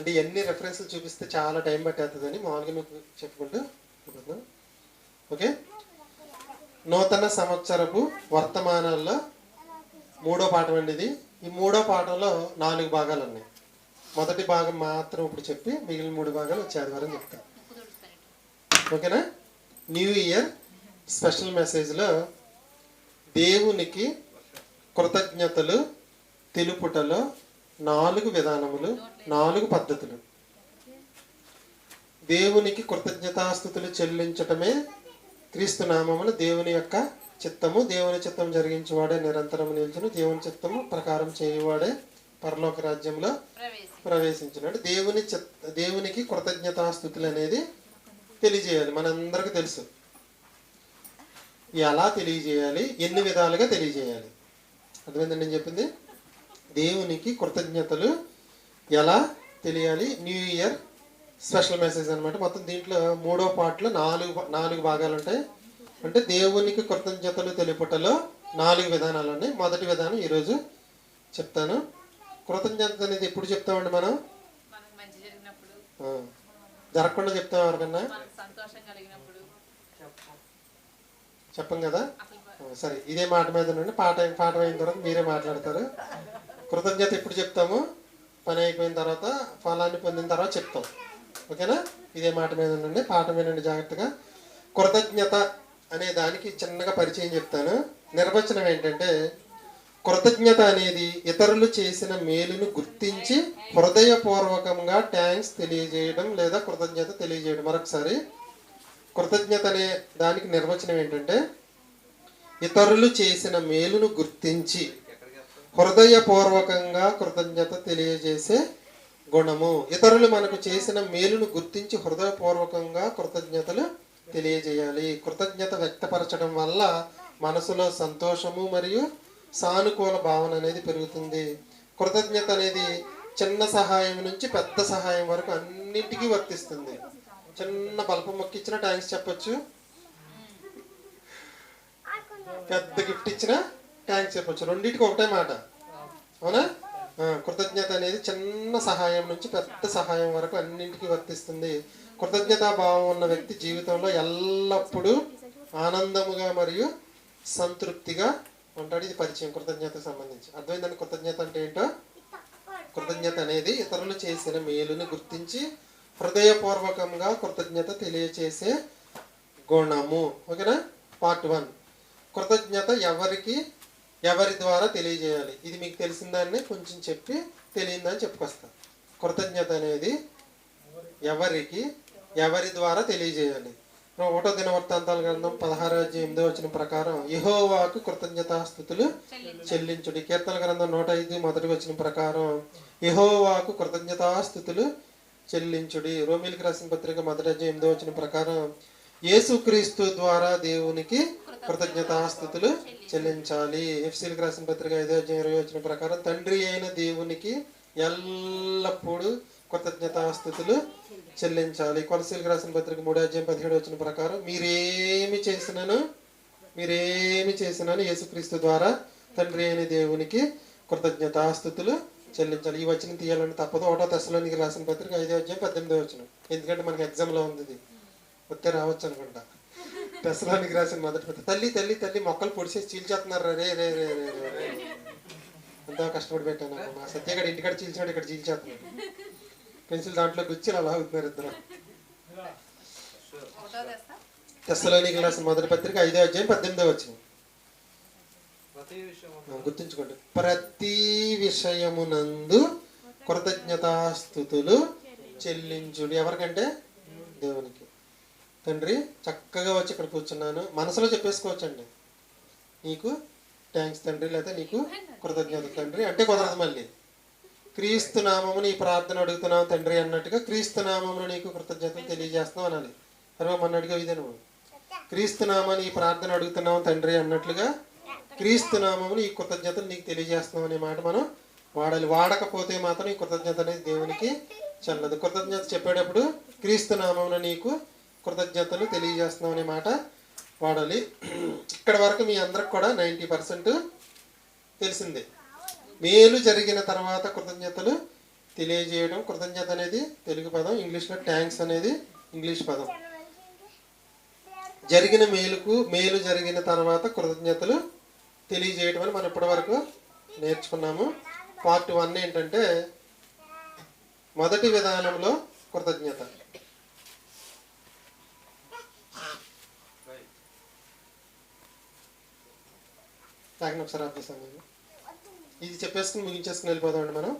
అంటే ఎన్ని రెఫరెన్స్లు చూపిస్తే చాలా టైం పట్టేస్తుందని మామూలుగా మీకు చెప్పుకుంటూ వెళ్ళిపోతున్నాను. ఓకే, నూతన సంవత్సరపు వర్తమానాల్లో 3వ పాఠం అండి ఇది. ఈ 3వ పాఠంలో 4 భాగాలు ఉన్నాయి. మొదటి భాగం మాత్రం ఇప్పుడు చెప్పి మిగిలిన 3 భాగాలు వచ్చే ఆదివారం చెప్తాను. ఓకేనా? న్యూ ఇయర్ స్పెషల్ మెసేజ్లో దేవునికి కృతజ్ఞతలు తెలుపుటలో 4 విధానములు, 4 పద్ధతులు. దేవునికి కృతజ్ఞతాస్తుతులు చెల్లించటమే క్రీస్తు నామమును దేవుని యొక్క చిత్తము. దేవుని చిత్తం జరిగించేవాడే నిరంతరం నిలిచును. దేవుని చిత్తము ప్రకారం చేయువాడే పరలోక రాజ్యంలో ప్రవేశించినాడు. దేవునికి కృతజ్ఞతాస్తుతులు అనేది తెలియజేయాలి. మనందరికీ తెలుసు ఎలా తెలియజేయాలి, ఎన్ని విధాలుగా తెలియజేయాలి. అర్థమైందండి నేను చెప్పింది? దేవునికి కృతజ్ఞతలు ఎలా తెలియాలి. న్యూ ఇయర్ స్పెషల్ మెసేజ్ అనమాట. మొత్తం దీంట్లో 3వ పార్ట్లో 4 భాగాలు ఉంటాయి. అంటే దేవునికి కృతజ్ఞతలు తెలుపుటలో 4 విధానాలు ఉన్నాయి. మొదటి విధానం ఈరోజు చెప్తాను. కృతజ్ఞత అనేది ఎప్పుడు చెప్తామండి మనం? జరగకుండా చెప్తాం. ఎవరికన్నా చెప్పం కదా? సరే, ఇదే మాట మీద ఉండండి. పాఠం అయిన తర్వాత మీరే మాట్లాడతారు. కృతజ్ఞత ఎప్పుడు చెప్తాము? పని అయిపోయిన తర్వాత, ఫలాన్ని పొందిన తర్వాత చెప్తాం. ఓకేనా? ఇదే మాట మీద ఉండండి. పాఠం వినండి జాగ్రత్తగా. కృతజ్ఞత అనే దానికి చిన్నగా పరిచయం చెప్తాను. నిర్వచనం ఏంటంటే, కృతజ్ఞత అనేది ఇతరులు చేసిన మేలును గుర్తించి హృదయపూర్వకంగా థ్యాంక్స్ తెలియజేయడం లేదా కృతజ్ఞత తెలియజేయడం. మరొకసారి, కృతజ్ఞత అనే దానికి నిర్వచనం ఏంటంటే, ఇతరులు చేసిన మేలును గుర్తించి హృదయపూర్వకంగా కృతజ్ఞత తెలియజేసే గుణము. ఇతరులు మనకు చేసిన మేలును గుర్తించి హృదయపూర్వకంగా కృతజ్ఞతలు తెలియజేయాలి. కృతజ్ఞత వ్యక్తపరచడం వల్ల మనసులో సంతోషము మరియు సానుకూల భావన అనేది పెరుగుతుంది. కృతజ్ఞత అనేది చిన్న సహాయం నుంచి పెద్ద సహాయం వరకు అన్నింటికీ వర్తిస్తుంది. చిన్న బల్బు మొక్కిచ్చినా థ్యాంక్స్ చెప్పచ్చు, పెద్ద గిఫ్ట్ ఇచ్చినా థ్యాంక్స్ చెప్పచ్చు. రెండింటికి ఒకటే మాట. అవునా? కృతజ్ఞత అనేది చిన్న సహాయం నుంచి పెద్ద సహాయం వరకు అన్నింటికీ వర్తిస్తుంది. కృతజ్ఞతా భావం ఉన్న వ్యక్తి జీవితంలో ఎల్లప్పుడూ ఆనందముగా మరియు సంతృప్తిగా ఉంటాడు. ఇది పరిచయం కృతజ్ఞతకు సంబంధించి. అర్థమైందని కృతజ్ఞత అంటే ఏంటో? కృతజ్ఞత అనేది ఇతరులు చేసిన మేలుని గుర్తించి హృదయపూర్వకంగా కృతజ్ఞత తెలియచేసే గుణము. ఓకేనా? పార్ట్ 1. కృతజ్ఞత ఎవరి ద్వారా తెలియజేయాలి. ఇది మీకు తెలిసిన దాన్ని కొంచెం చెప్పి తెలియదని చెప్పుకొస్తా. కృతజ్ఞత అనేది ఎవరి ద్వారా తెలియజేయాలి. 1వ దినవృత్తాంతాల గ్రంథం 16:8 ప్రకారం యెహోవాకు కృతజ్ఞతాస్తుతులు చెల్లించుడి. కీర్తన గ్రంథం 105 ప్రకారం యెహోవాకు కృతజ్ఞతాస్తుతులు చెల్లించుడి. రోమీయులకు రాసిన పత్రిక 1:8 ప్రకారం యేసుక్రీస్తు ద్వారా దేవునికి కృతజ్ఞతాస్తుతులు చెల్లించాలి. ఎఫ్సీలకు రాసిన పత్రిక 5:20 ప్రకారం తండ్రి అయిన దేవునికి ఎల్లప్పుడూ కృతజ్ఞతాస్తుతులు చెల్లించాలి. కొలసీలకు రాసిన పత్రిక 3:17 ప్రకారం మీరేమి చేసినాను యేసుక్రీస్తు ద్వారా తండ్రి అయిన దేవునికి కృతజ్ఞతాస్తుతులు చెల్లించాలి. ఈ వచనం తీయాలని తప్పదు. 1వ తెస్సలోనికీయులకు రాసిన పత్రిక 5:18. ఎందుకంటే మనకి ఎగ్జామ్లో ఉంది. ఇది వస్తే రావచ్చు అనుకుంటా. తెస్సలోనికీయులకు రాసిన మొదటి పత్రిక. తల్లి మొక్కలు పొడిచేసి చీల్చేస్తున్నారు. రే రే రే రే రే ఎంతో కష్టపడి పెట్టాను. మా సత్యగాడు ఇంటికాడ చీల్చాడు, ఇక్కడ చీల్చేస్తున్నాడు. పెన్సిల్ దాంట్లో గుచ్చి అలా అవుతున్నారు ఇద్దరు. తెస్సలోనికీయులకు రాసిన మొదటి పత్రిక 5:18. గుర్తుంచుకోండి. ప్రతి విషయమునందు కృతజ్ఞతాస్తుతులు చెల్లించుడి. ఎవరికంటే? దేవునికి. తండ్రి, చక్కగా వచ్చి ఇక్కడ కూర్చున్నాను. మనసులో చెప్పేసుకోవచ్చండి, నీకు థ్యాంక్స్ తండ్రి, లేదా నీకు కృతజ్ఞత తండ్రి అంటే కుదరదు. మళ్ళీ క్రీస్తు నామమును ఈ ప్రార్థన అడుగుతున్నావు తండ్రి అన్నట్టుగా క్రీస్తు నామమును నీకు కృతజ్ఞతలు తెలియజేస్తున్నావు అనాలి. అరే మన అడిగా ఇదే నువ్వు క్రీస్తు నామాన్ని ఈ ప్రార్థన అడుగుతున్నావు తండ్రి అన్నట్లుగా క్రీస్తు నామమును ఈ కృతజ్ఞతలు నీకు తెలియజేస్తున్నావు అనే మాట మనం వాడాలి. వాడకపోతే మాత్రం ఈ కృతజ్ఞత అనేది దేవునికి చెల్లదు. కృతజ్ఞత చెప్పేటప్పుడు క్రీస్తు నామమును నీకు కృతజ్ఞతలు తెలియజేస్తున్నావు అనే మాట వాడాలి. ఇక్కడ వరకు మీ అందరికి కూడా 90% తెలిసిందే. మేలు జరిగిన తర్వాత కృతజ్ఞతలు తెలియజేయడం. కృతజ్ఞత అనేది తెలుగు పదం, ఇంగ్లీష్లో థ్యాంక్స్ అనేది ఇంగ్లీష్ పదం. జరిగిన మేలు జరిగిన తర్వాత కృతజ్ఞతలు తెలియజేయడం అని మనం ఇప్పటివరకు నేర్చుకున్నాము. పార్ట్ 1 ఏంటంటే మొదటి విధానంలో కృతజ్ఞత. ఒకసారి ఆఫ్ చేస్తాను. ఇది చెప్పేసుకుని ముగించేసుకుని వెళ్ళిపోదామండి మనం.